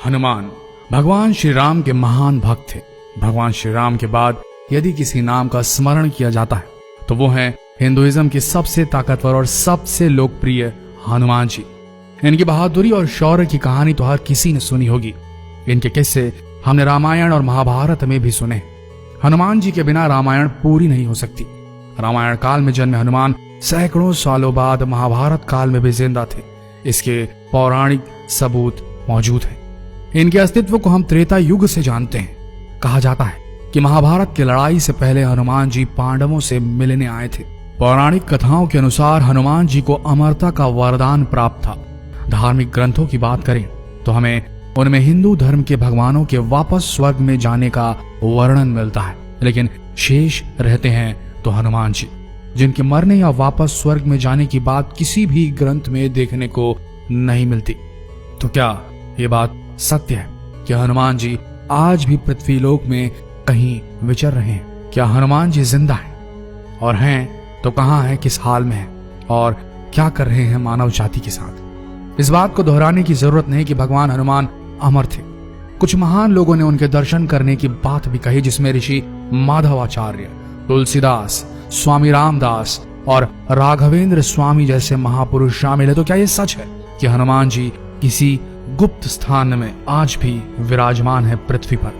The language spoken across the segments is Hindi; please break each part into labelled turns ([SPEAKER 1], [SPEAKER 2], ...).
[SPEAKER 1] हनुमान भगवान श्री राम के महान भक्त थे। भगवान श्री राम के बाद यदि किसी नाम का स्मरण किया जाता है तो वो है हिंदुइज्म के सबसे ताकतवर और सबसे लोकप्रिय हनुमान जी। इनकी बहादुरी और शौर्य की कहानी तो हर किसी ने सुनी होगी। इनके किस्से हमने रामायण और महाभारत में भी सुने। हनुमान जी के बिना रामायण पूरी नहीं हो सकती। रामायण काल में जन्मे हनुमान सैकड़ों सालों बाद महाभारत काल में भी जिंदा थे। इसके पौराणिक सबूत मौजूद हैं। इनके अस्तित्व को हम त्रेता युग से जानते हैं। कहा जाता है कि महाभारत की लड़ाई से पहले हनुमान जी पांडवों से मिलने आए थे। पौराणिक कथाओं के अनुसार हनुमान जी को अमरता का वरदान प्राप्त था। धार्मिक ग्रंथों की बात करें तो हमें उनमें हिंदू धर्म के भगवानों के वापस स्वर्ग में जाने का वर्णन मिलता है, लेकिन शेष रहते हैं तो हनुमान जी, जिनके मरने या वापस स्वर्ग में जाने की बात किसी भी ग्रंथ में देखने को नहीं मिलती। तो क्या ये बात सत्य है कि हनुमान जी आज भी पृथ्वीलोक में कहीं विचर रहे हैं? क्या हनुमान जी जिंदा हैं? और हैं तो कहां हैं, किस हाल में हैं और क्या कर रहे हैं मानव जाति के साथ? इस बात को दोहराने की जरूरत नहीं कि भगवान हनुमान अमर थे। कुछ महान लोगों ने उनके दर्शन करने की बात भी कही, जिसमें ऋषि माधवाचार्य, तुलसीदास, स्वामी रामदास और राघवेंद्र स्वामी जैसे महापुरुष शामिल है। तो क्या यह सच है कि हनुमान जी किसी गुप्त स्थान में आज भी विराजमान है पृथ्वी पर?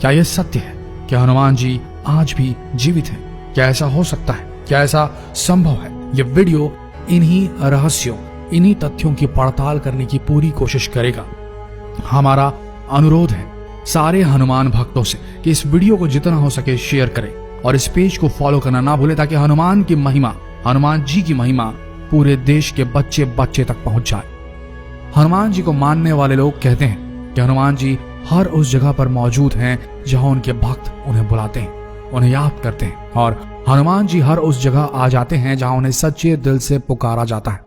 [SPEAKER 1] क्या यह सत्य है कि हनुमान जी आज भी जीवित हैं? क्या ऐसा हो सकता है? क्या ऐसा संभव है? यह वीडियो इन्हीं रहस्यों, इन्हीं तथ्यों की पड़ताल करने की पूरी कोशिश करेगा। हमारा अनुरोध है सारे हनुमान भक्तों से कि इस वीडियो को जितना हो सके शेयर करें और इस पेज को फॉलो करना ना भूलें, ताकि हनुमान की महिमा, हनुमान जी की महिमा पूरे देश के बच्चे बच्चे तक पहुंच जाए। हनुमान जी को मानने वाले लोग कहते हैं कि हनुमान जी हर उस जगह पर मौजूद हैं जहां उनके भक्त उन्हें बुलाते हैं, उन्हें याद करते हैं, और हनुमान जी हर उस जगह आ जाते हैं जहां उन्हें सच्चे दिल से पुकारा जाता है।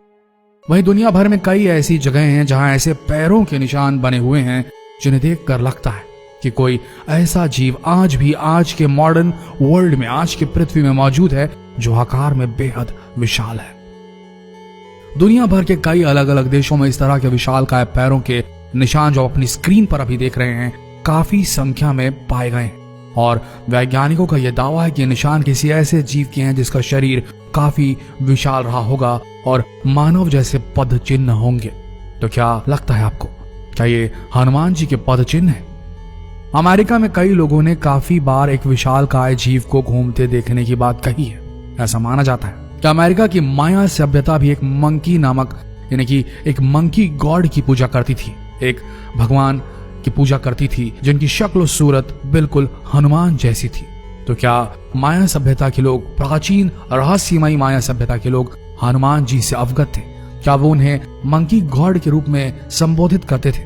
[SPEAKER 1] वहीं दुनिया भर में कई ऐसी जगहें हैं जहां ऐसे पैरों के निशान बने हुए हैं जिन्हें देखकर लगता है कि कोई ऐसा जीव आज भी आज के मॉडर्न वर्ल्ड में, आज की पृथ्वी में मौजूद है जो आकार में बेहद विशाल है। दुनिया भर के कई अलग अलग देशों में इस तरह के विशालकाय पैरों के निशान जो अपनी स्क्रीन पर अभी देख रहे हैं काफी संख्या में पाए गए हैं, और वैज्ञानिकों का यह दावा है कि निशान किसी ऐसे जीव के हैं जिसका शरीर काफी विशाल रहा होगा और मानव जैसे पद चिन्ह होंगे। तो क्या लगता है आपको, क्या ये हनुमान जी के पद चिन्ह है? अमेरिका में कई लोगों ने काफी बार एक विशालकाय जीव को घूमते देखने की बात कही है। ऐसा माना जाता है कि अमेरिका की माया सभ्यता भी एक मंकी नामक, यानी कि एक मंकी गॉड की पूजा करती थी, एक भगवान की पूजा करती थी जिनकी शक्ल और सूरत बिल्कुल हनुमान जैसी थी। तो क्या माया सभ्यता के लोग, प्राचीन रहस्यमयी माया सभ्यता के लोग हनुमान जी से अवगत थे? क्या वो उन्हें मंकी गॉड के रूप में संबोधित करते थे?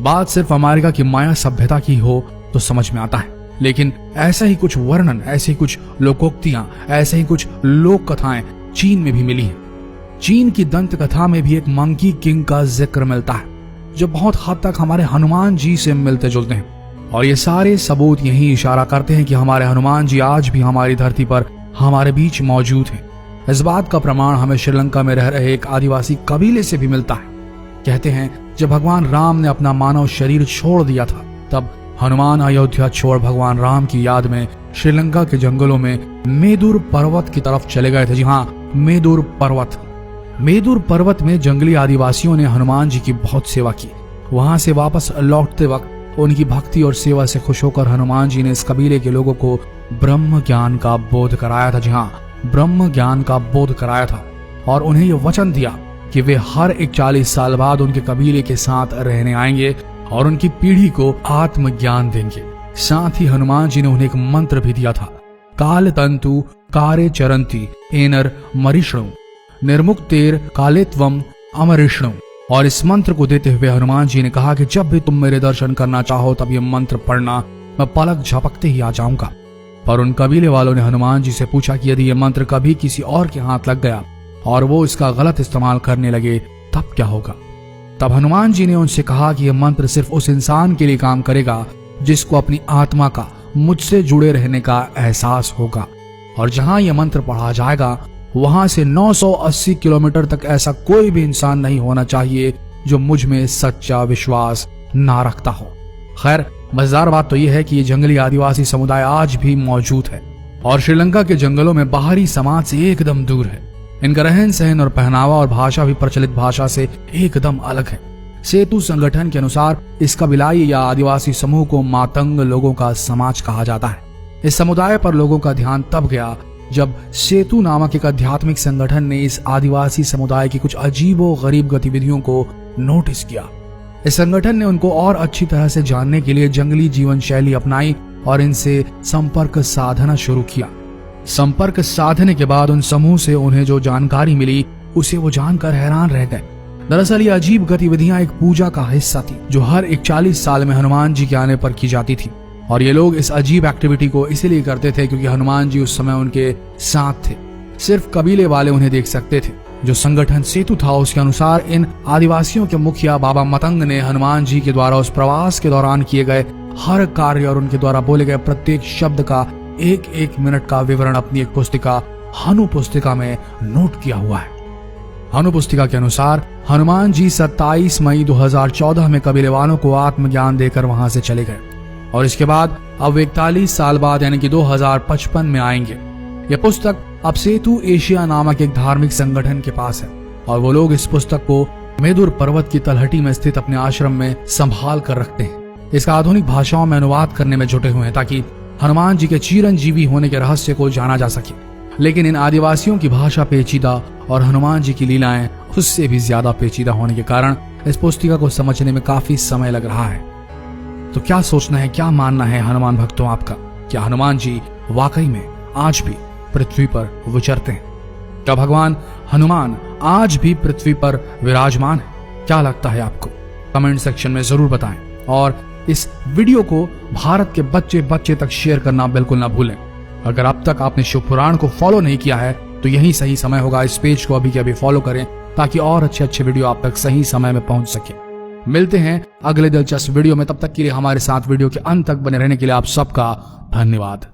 [SPEAKER 1] बात सिर्फ अमेरिका की माया सभ्यता की हो तो समझ में आता है, लेकिन ऐसा ही कुछ वर्णन, ऐसे ही कुछ लोकोक्तियां, ऐसे ही कुछ लोक कथाएं चीन में भी मिली हैं। चीन की दंत कथा में भी एक मंकी किंग का जिक्र मिलता है जो बहुत हद तक हमारे हनुमान जी से मिलते जुलते हैं, और ये सारे सबूत यही इशारा करते हैं कि हमारे हनुमान जी आज भी हमारी धरती पर हमारे बीच मौजूद हैं। इस बात का प्रमाण हमें श्रीलंका में रह रहे एक आदिवासी कबीले से भी मिलता है। कहते हैं जब भगवान राम ने अपना मानव शरीर छोड़ दिया था, तब हनुमान अयोध्या छोड़ भगवान राम की याद में श्रीलंका के जंगलों में मेदुर पर्वत की तरफ चले गए थे। जी हाँ, मेदुर पर्वत। मेदुर पर्वत में जंगली आदिवासियों ने हनुमान जी की बहुत सेवा की। वहां से वापस लौटते वक्त उनकी भक्ति और सेवा से खुश होकर हनुमान जी ने इस कबीले के लोगों को ब्रह्म ज्ञान का बोध कराया था। जी हाँ, ब्रह्म ज्ञान का बोध कराया था, और उन्हें यह वचन दिया कि वे हर एक 40 साल बाद उनके कबीले के साथ रहने आएंगे और उनकी पीढ़ी को आत्मज्ञान देंगे। साथ ही हनुमान जी ने उन्हें एक मंत्र भी दिया था, काल तंतु कारे चरंती एनर मरिष्णु निर्मुक्तेर कालेत्वम अमरिष्णु। और इस मंत्र को देते हुए हनुमान जी ने कहा कि जब भी तुम मेरे दर्शन करना चाहो तब ये मंत्र पढ़ना, मैं पलक झपकते ही आ जाऊंगा। पर उन कबीले वालों ने हनुमान जी से पूछा कि यदि ये मंत्र कभी किसी और के हाथ लग गया और वो इसका गलत इस्तेमाल करने लगे तब क्या होगा? तब हनुमान जी ने उनसे कहा कि यह मंत्र सिर्फ उस इंसान के लिए काम करेगा जिसको अपनी आत्मा का, मुझसे जुड़े रहने का एहसास होगा, और जहां यह मंत्र पढ़ा जाएगा वहां से 980 किलोमीटर तक ऐसा कोई भी इंसान नहीं होना चाहिए जो मुझ में सच्चा विश्वास ना रखता हो। खैर, मजेदार बात तो यह है कि ये जंगली आदिवासी समुदाय आज भी मौजूद है और श्रीलंका के जंगलों में बाहरी समाज से एकदम दूर है। इनका रहन सहन और पहनावा और भाषा भी प्रचलित भाषा से एकदम अलग है। सेतु संगठन के अनुसार इस कबीलाई या आदिवासी समूह को मातंग लोगों का समाज कहा जाता है। इस समुदाय पर लोगों का ध्यान तब गया जब सेतु नामक एक आध्यात्मिक संगठन ने इस आदिवासी समुदाय की कुछ अजीबो गरीब गतिविधियों को नोटिस किया। इस संगठन ने उनको और अच्छी तरह से जानने के लिए जंगली जीवन शैली अपनाई और इनसे संपर्क साधना शुरू किया। संपर्क साधने के बाद उन समूह से उन्हें जो जानकारी मिली उसे वो जानकर हैरान रह गए। दरअसल ये अजीब गतिविधियां एक पूजा का हिस्सा थी जो हर 41 साल में हनुमान जी के आने पर की जाती थी और ये लोग इस अजीब एक्टिविटी को इसलिए करते थे क्योंकि हनुमान जी उस समय उनके साथ थे। सिर्फ कबीले वाले उन्हें देख सकते थे। जो संगठन सेतु था उसके अनुसार इन आदिवासियों के मुखिया बाबा मतंग ने हनुमान जी के द्वारा उस प्रवास के दौरान किए गए हर कार्य और उनके द्वारा बोले गए प्रत्येक शब्द का एक मिनट का विवरण अपनी एक पुस्तिका हनु पुस्तिका में नोट किया हुआ है। हनु पुस्तिका के अनुसार हनुमान जी 27 मई 2014 में कबीले वालों को आत्मज्ञान देकर वहां से चले गए और इसके बाद अब 41 साल बाद यानी कि 2055 में आएंगे। यह पुस्तक अब सेतु एशिया नामक एक धार्मिक संगठन के पास है और वो लोग इस पुस्तक को मेदुर पर्वत की तलहटी में स्थित अपने आश्रम में संभाल कर रखते हैं। इसका आधुनिक भाषाओं में अनुवाद करने में जुटे हुए हैं ताकि हनुमान जी के चिरंजीवी होने के रहस्य को जाना जा सके। लेकिन इन आदिवासियों की भाषा पेचीदा और हनुमान जी की लीलाएं उससे भी ज्यादा पेचीदा होने के कारण इस पुस्तिका को समझने में काफी समय लग रहा है। तो क्या सोचना है, क्या मानना है हनुमान भक्तों आपका? क्या हनुमान जी वाकई में आज भी पृथ्वी पर विचरते हैं? क्या भगवान हनुमान आज भी पृथ्वी पर विराजमान है? क्या लगता है आपको? कमेंट सेक्शन में जरूर बताएं और इस वीडियो को भारत के बच्चे बच्चे तक शेयर करना बिल्कुल ना भूलें। अगर अब तक आपने शिव पुराण को फॉलो नहीं किया है तो यही सही समय होगा, इस पेज को अभी के अभी फॉलो करें ताकि और अच्छे वीडियो आप तक सही समय में पहुंच सके। मिलते हैं अगले दिलचस्प वीडियो में, तब तक के लिए हमारे साथ वीडियो के अंत तक बने रहने के लिए आप सबका धन्यवाद।